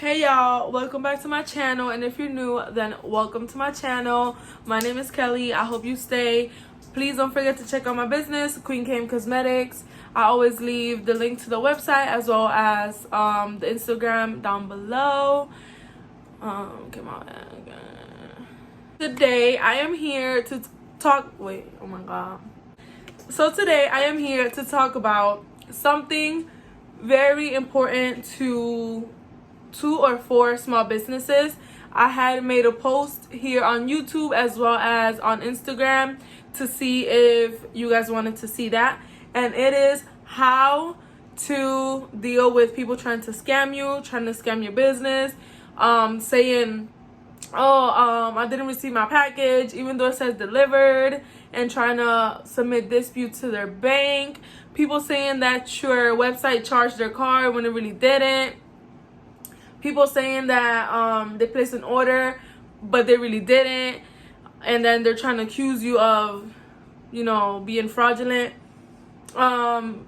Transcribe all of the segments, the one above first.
Hey y'all, welcome back to my channel, and if you're new, then welcome to my channel. My name is Kelly. I hope you stay. Please don't forget to check out my business, Cosmetics. I always leave the link to the website as well as the Instagram down below. Come on. Today I am here to talk So today I am here to talk about something very important to 2 or 4 small businesses. I had made a post here on YouTube as well as on Instagram to see if you guys wanted to see that, and it is how to deal with people trying to scam your business, saying, I didn't receive my package even though it says delivered, and trying to submit dispute to their bank. People saying that your website charged their card when it really didn't. People saying that they placed an order but they really didn't, and then they're trying to accuse you of, being fraudulent.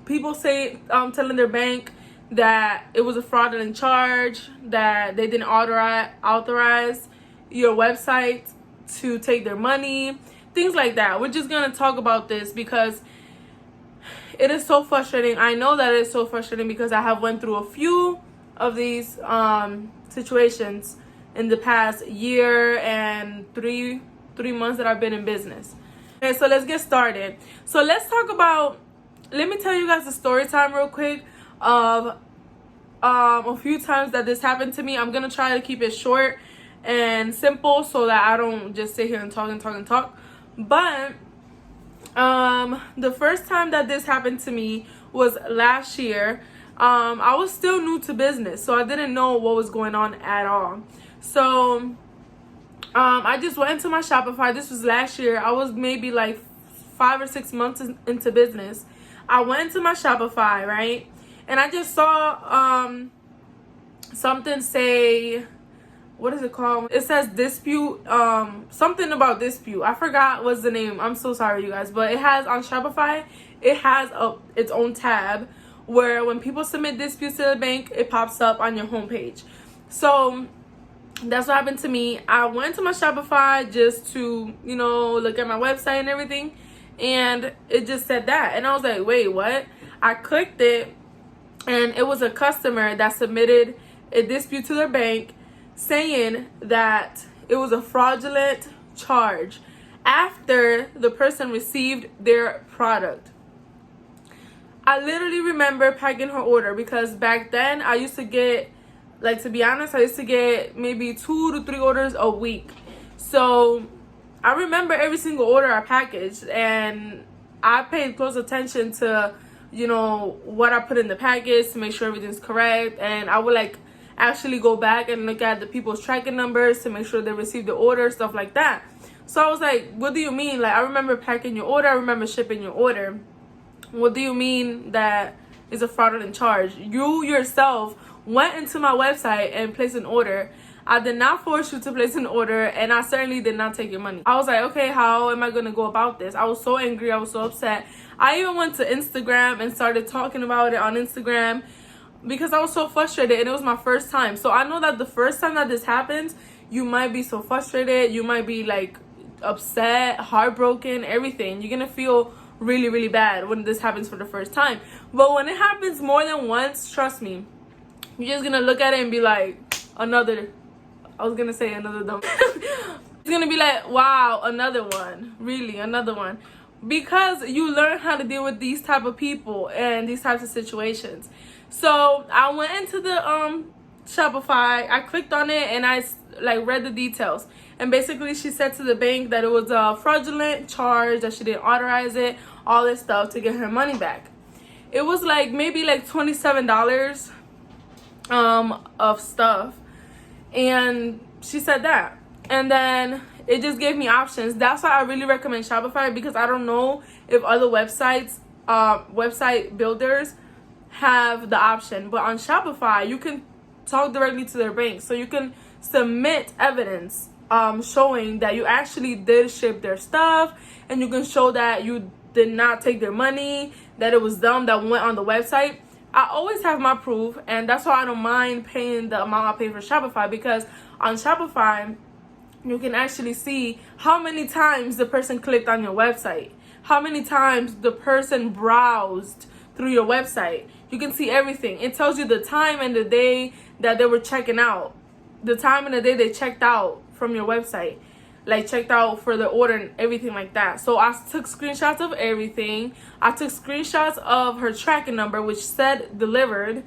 People say telling their bank that it was a fraudulent charge, that they didn't authorize your website to take their money, things like that. We're just gonna talk about this because it is so frustrating. I know that it is so frustrating because I have went through a few of these situations in the past year and three months that I've been in business. Okay, so let's get started. So let me tell you guys a story time real quick of a few times that this happened to me. I'm gonna try to keep it short and simple so that I don't just sit here and talk. But the first time that this happened to me was last year. I was still new to business, so I didn't know what was going on at all. So I just went into my Shopify. This was last year. I was maybe like 5 or 6 months into business. I went into my Shopify, right? And I just saw something say, what is it called? It says dispute, something about dispute. I forgot what's the name. I'm so sorry, you guys. But it has on Shopify, it has its own tab where when people submit disputes to the bank, it pops up on your homepage. So that's what happened to me. I went to my Shopify just to, look at my website and everything, and it just said that. And I was like, wait, what? I clicked it, and it was a customer that submitted a dispute to their bank saying that it was a fraudulent charge after the person received their product. I literally remember packing her order because back then I used to get, to be honest, I used to get maybe 2 to 3 orders a week. So I remember every single order I packaged, and I paid close attention to, what I put in the package to make sure everything's correct. And I would actually go back and look at the people's tracking numbers to make sure they received the order, stuff like that. So I was like, what do you mean? I remember packing your order. I remember shipping your order. What do you mean that is a fraudulent charge? You yourself went into my website and placed an order. I did not force you to place an order, and I certainly did not take your money. I was like, okay, how am I going to go about this? I was so angry. I was so upset. I even went to Instagram and started talking about it on Instagram because I was so frustrated, and it was my first time. So I know that the first time that this happens, you might be so frustrated. You might be upset, heartbroken, everything. You're going to feel really, really bad when this happens for the first time. But when it happens more than once, trust me, you're just gonna look at it and be like, another dumb. It's gonna be like, wow, another one, really, another one, because you learn how to deal with these type of people and these types of situations. So I went into the Shopify, I clicked on it, and I read the details. And basically she said to the bank that it was a fraudulent charge, that she didn't authorize it, all this stuff to get her money back. It was maybe $27 of stuff, and she said that. And then it just gave me options. That's why I really recommend Shopify, because I don't know if other website builders have the option, but on Shopify you can talk directly to their bank, so you can submit evidence showing that you actually did ship their stuff, and you can show that you did not take their money, that it was them that went on the website, I always have my proof, and that's why I don't mind paying the amount I pay for Shopify, because on Shopify you can actually see how many times the person clicked on your website, how many times the person browsed through your website. You can see everything. It tells you the time and the day that they were checking out, the time and the day they checked out from your website, like checked out for the order and everything like that. So I took screenshots of everything. I took screenshots of her tracking number, which said delivered,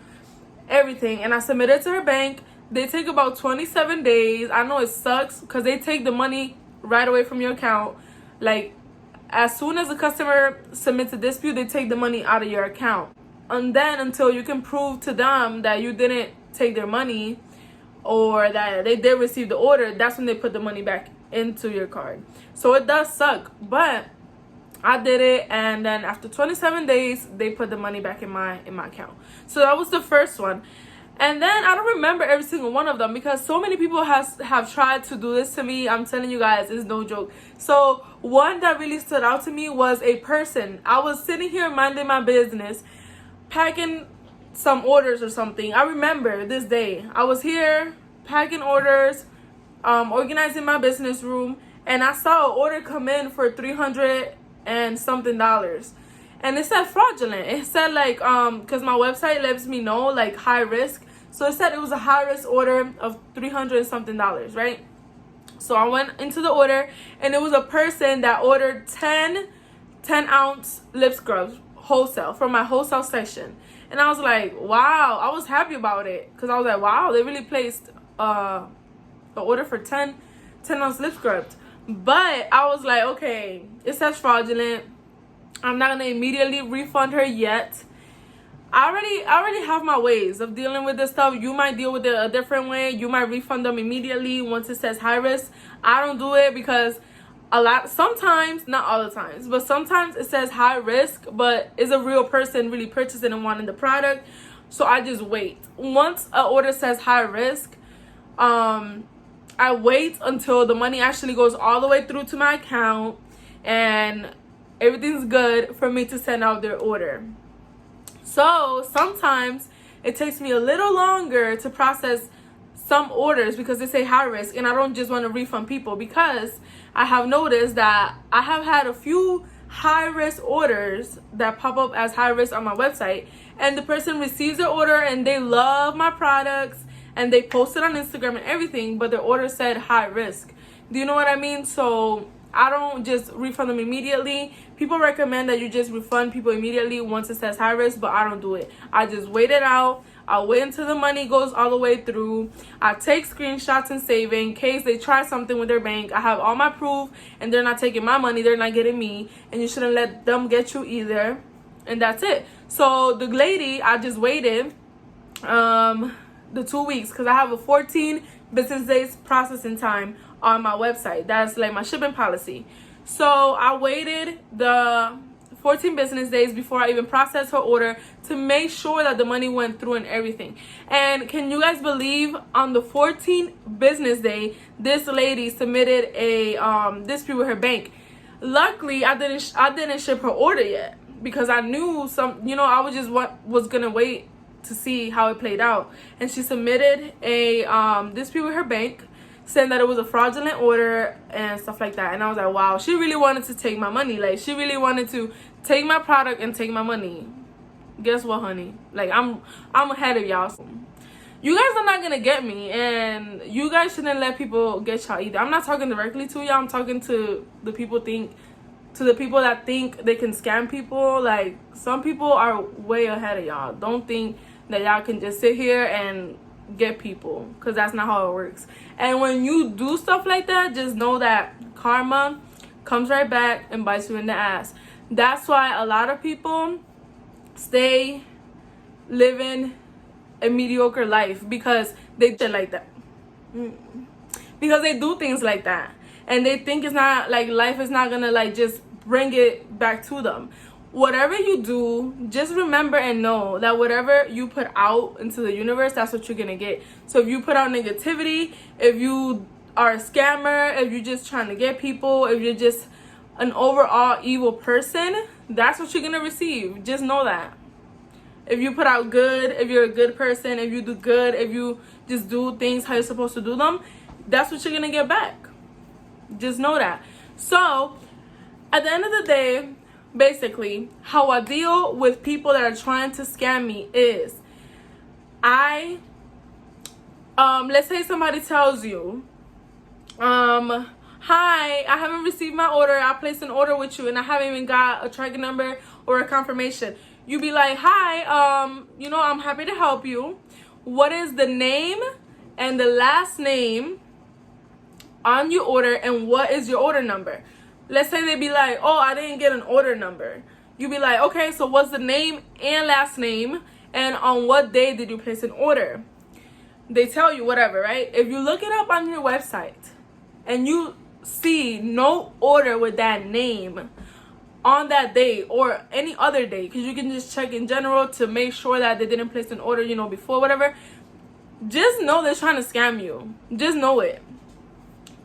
everything, and I submitted to her bank. They take about 27 days. I know it sucks because they take the money right away from your account. Like, as soon as the customer submits a dispute, they take the money out of your account. And then until you can prove to them that you didn't take their money or that they did receive the order, that's when they put the money back into your card. So it does suck, but I did it, and then after 27 days, they put the money back in my account. So that was the first one. And then I don't remember every single one of them because so many people have tried to do this to me. I'm telling you guys, it's no joke. So one that really stood out to me was a person. I was sitting here minding my business, packing some orders or something. I remember this day. I was here packing orders, organizing my business room, and I saw an order come in for $300 and something. And it said fraudulent. It said like because my website lets me know like high risk. So it said it was a high risk order of $300 and something, right? So I went into the order, and it was a person that ordered 10 ounce lip scrubs wholesale from my wholesale section. And I was like, wow, I was happy about it because I was like, wow, they really placed an order for 10 ounce lip scrubs. But I was like, okay, it says fraudulent. I'm not gonna immediately refund her yet. I already have my ways of dealing with this stuff. You might deal with it a different way. You might refund them immediately once it says high risk. I don't do it because sometimes, not all the times, but sometimes it says high risk, but is a real person really purchasing and wanting the product. So I just wait. Once an order says high risk, I wait until the money actually goes all the way through to my account and everything's good for me to send out their order. So sometimes it takes me a little longer to process some orders because they say high risk, and I don't just want to refund people because I have noticed that I have had a few high risk orders that pop up as high risk on my website, and the person receives their order and they love my products and they post it on Instagram and everything, but their order said high risk. Do you know what I mean? So I don't just refund them immediately. People recommend that you just refund people immediately once it says high risk, but I don't do it. I just wait it out. I'll wait until the money goes all the way through. I take screenshots and save it in case they try something with their bank. I have all my proof, and they're not taking my money. They're not getting me, and you shouldn't let them get you either. And that's it. So the lady, I just waited the 2 weeks because I have a 14 business days processing time on my website. That's like my shipping policy. So I waited the 14 business days before I even processed her order to make sure that the money went through and everything. And can you guys believe on the 14th business day, this lady submitted a dispute with her bank. Luckily, I didn't ship her order yet because I knew I was gonna wait to see how it played out. And she submitted a dispute with her bank, saying that it was a fraudulent order and stuff like that. And I was like, wow, she really wanted to take my money. Like, she really wanted to take my product and take my money. Guess what, honey? Like, I'm ahead of y'all. You guys are not gonna get me, and you guys shouldn't let people get y'all either. I'm not talking directly to y'all. I'm talking to the people that think they can scam people. Like, some people are way ahead of y'all. Don't think that y'all can just sit here and get people, because that's not how it works. And when you do stuff like that, just know that karma comes right back and bites you in the ass. That's why a lot of people stay living a mediocre life, because they shit like that, because they do things like that, and they think it's not like life is not gonna like just bring it back to them. Whatever you do, just remember and know that whatever you put out into the universe, that's what you're gonna get. So if you put out negativity, if you are a scammer, if you're just trying to get people, if you're just an overall evil person, that's what you're gonna receive. Just know that. if you put out good, if you're a good person, if you do good, if you just do things how you're supposed to do them, that's what you're gonna get back. Just know that. So at the end of the day, basically how I deal with people that are trying to scam me is let's say somebody tells you, hi, I haven't received my order. I placed an order with you and I haven't even got a tracking number or a confirmation. You be like, hi, I'm happy to help you. What is the name and the last name on your order, and what is your order number? Let's say they be like, oh, I didn't get an order number. You be like, okay, so what's the name and last name, and on what day did you place an order? They tell you whatever, right? If you look it up on your website and you see no order with that name on that day or any other day, because you can just check in general to make sure that they didn't place an order, before, whatever, just know they're trying to scam you. Just know it.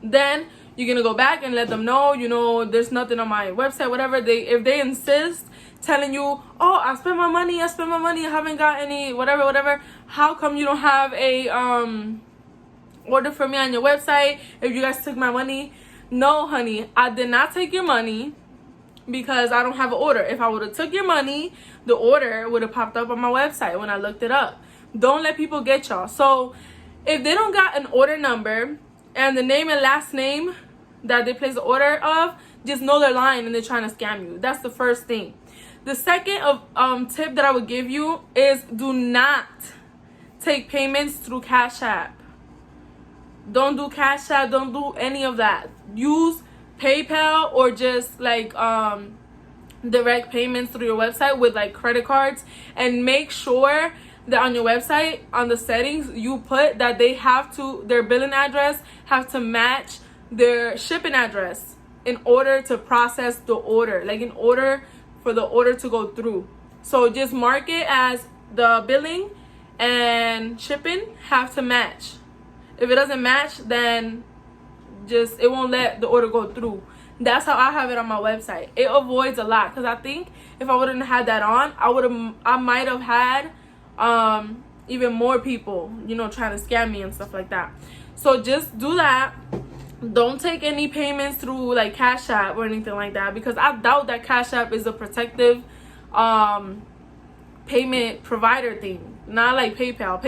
Then you're gonna go back and let them know, there's nothing on my website, whatever. If they insist telling you, oh, I spent my money, I haven't got any, whatever, how come you don't have a order for me on your website if you guys took my money? No, honey, I did not take your money because I don't have an order. If I would have took your money, the order would have popped up on my website when I looked it up. Don't let people get y'all. So if they don't got an order number and the name and last name that they place the order of, just know they're lying and they're trying to scam you. That's the first thing. The second tip that I would give you is do not take payments through Cash App. Don't do Cash App. Don't do any of that. Use PayPal or just like direct payments through your website with like credit cards, and make sure that on your website, on the settings, you put that their billing address have to match their shipping address in order to process the order, like in order for the order to go through. So just mark it as the billing and shipping have to match. If it doesn't match, then it won't let the order go through. That's how I have it on my website. It avoids a lot, because I think if I wouldn't have had that on, I might have had even more people trying to scam me and stuff like that. So just do that. Don't take any payments through like Cash App or anything like that, because I doubt that Cash App is a protective payment provider thing, not like PayPal.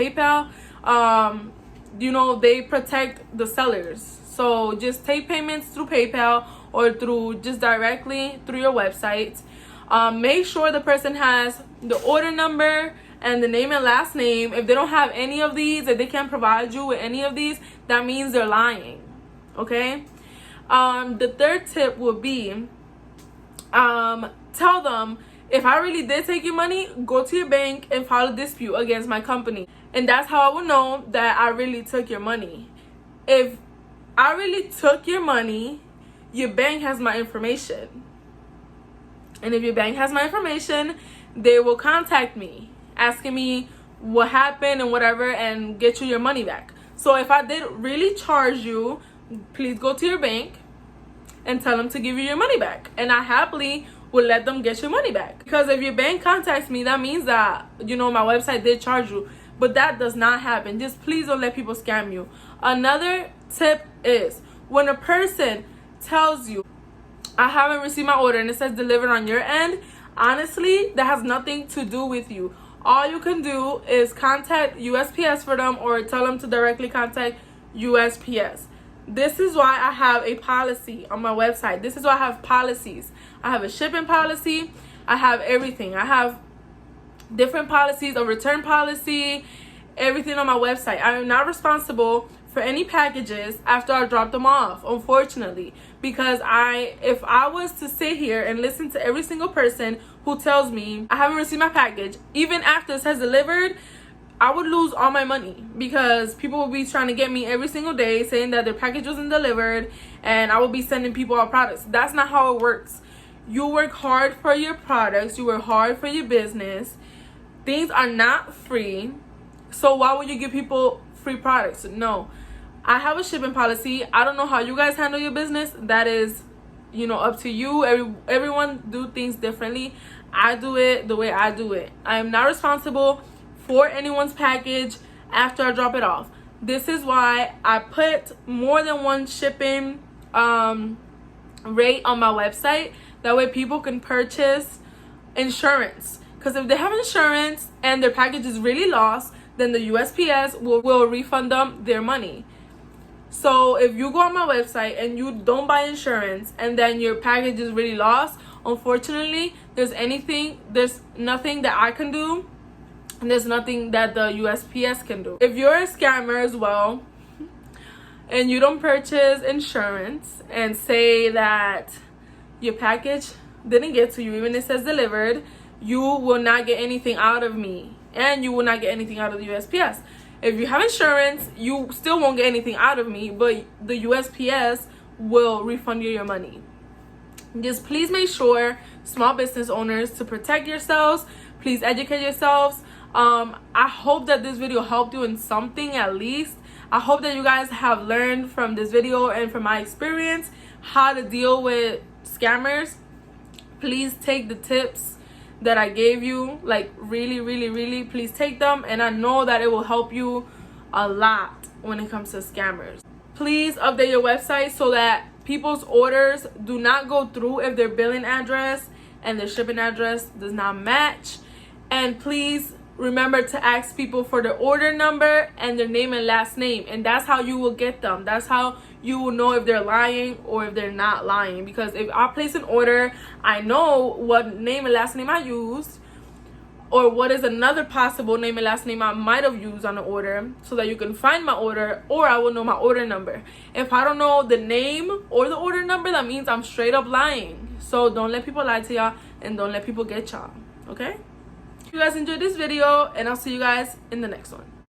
They protect the sellers. So just take payments through PayPal or through just directly through your website. Make sure the person has the order number and the name and last name. If they don't have any of these, if they can't provide you with any of these, that means they're lying. Okay? The third tip would be tell them, if I really did take your money, go to your bank and file a dispute against my company. And that's how I would know that I really took your money. If I really took your money, your bank has my information. And if your bank has my information, they will contact me asking me what happened and whatever, and get you your money back. So if I did really charge you, please go to your bank and tell them to give you your money back, and I happily will let them get your money back. Because if your bank contacts me, that means that my website did charge you, but that does not happen. Just please don't let people scam you. Another tip is, when a person tells you, I haven't received my order, and it says delivered on your end, honestly, that has nothing to do with you. All you can do is contact USPS for them, or tell them to directly contact USPS. This is why I have a policy on my website. This is why I have policies. I have a shipping policy. I have everything. I have different policies, a return policy, everything on my website. I am not responsible for any packages after I drop them off, unfortunately, because if I was to sit here and listen to every single person who tells me I haven't received my package, even after it says delivered, I would lose all my money, because people will be trying to get me every single day saying that their package wasn't delivered, and I will be sending people our products. That's not how it works. You work hard for your products. You work hard for your business. Things are not free. So why would you give people free products? No. I have a shipping policy. I don't know how you guys handle your business. That is, up to you. Everyone do things differently. I do it the way I do it. I am not responsible for anyone's package after I drop it off. This is why I put more than one shipping rate on my website. That way people can purchase insurance. Because if they have insurance and their package is really lost, then the USPS will refund them their money. So if you go on my website and you don't buy insurance and then your package is really lost, unfortunately, there's nothing that I can do, and there's nothing that the USPS can do. If you're a scammer as well and you don't purchase insurance and say that your package didn't get to you, even if it says delivered, you will not get anything out of me, and you will not get anything out of the USPS. If you have insurance, you still won't get anything out of me, but the USPS will refund you your money. Just please make sure, small business owners, to protect yourselves. Please educate yourselves. I hope that this video helped you in something at least. I hope that you guys have learned from this video and from my experience how to deal with scammers. Please take the tips that I gave you, like really please take them, and I know that it will help you a lot when it comes to scammers. Please update your website so that people's orders do not go through if their billing address and their shipping address does not match. And please remember to ask people for their order number and their name and last name, and that's how you will get them. That's how you will know if they're lying or if they're not lying. Because if I place an order, I know what name and last name I used, or what is another possible name and last name I might have used on the order, so that you can find my order, or I will know my order number. If I don't know the name or the order number, that means I'm straight up lying. So don't let people lie to y'all, and don't let people get y'all, okay? If you guys enjoyed this video, and I'll see you guys in the next one.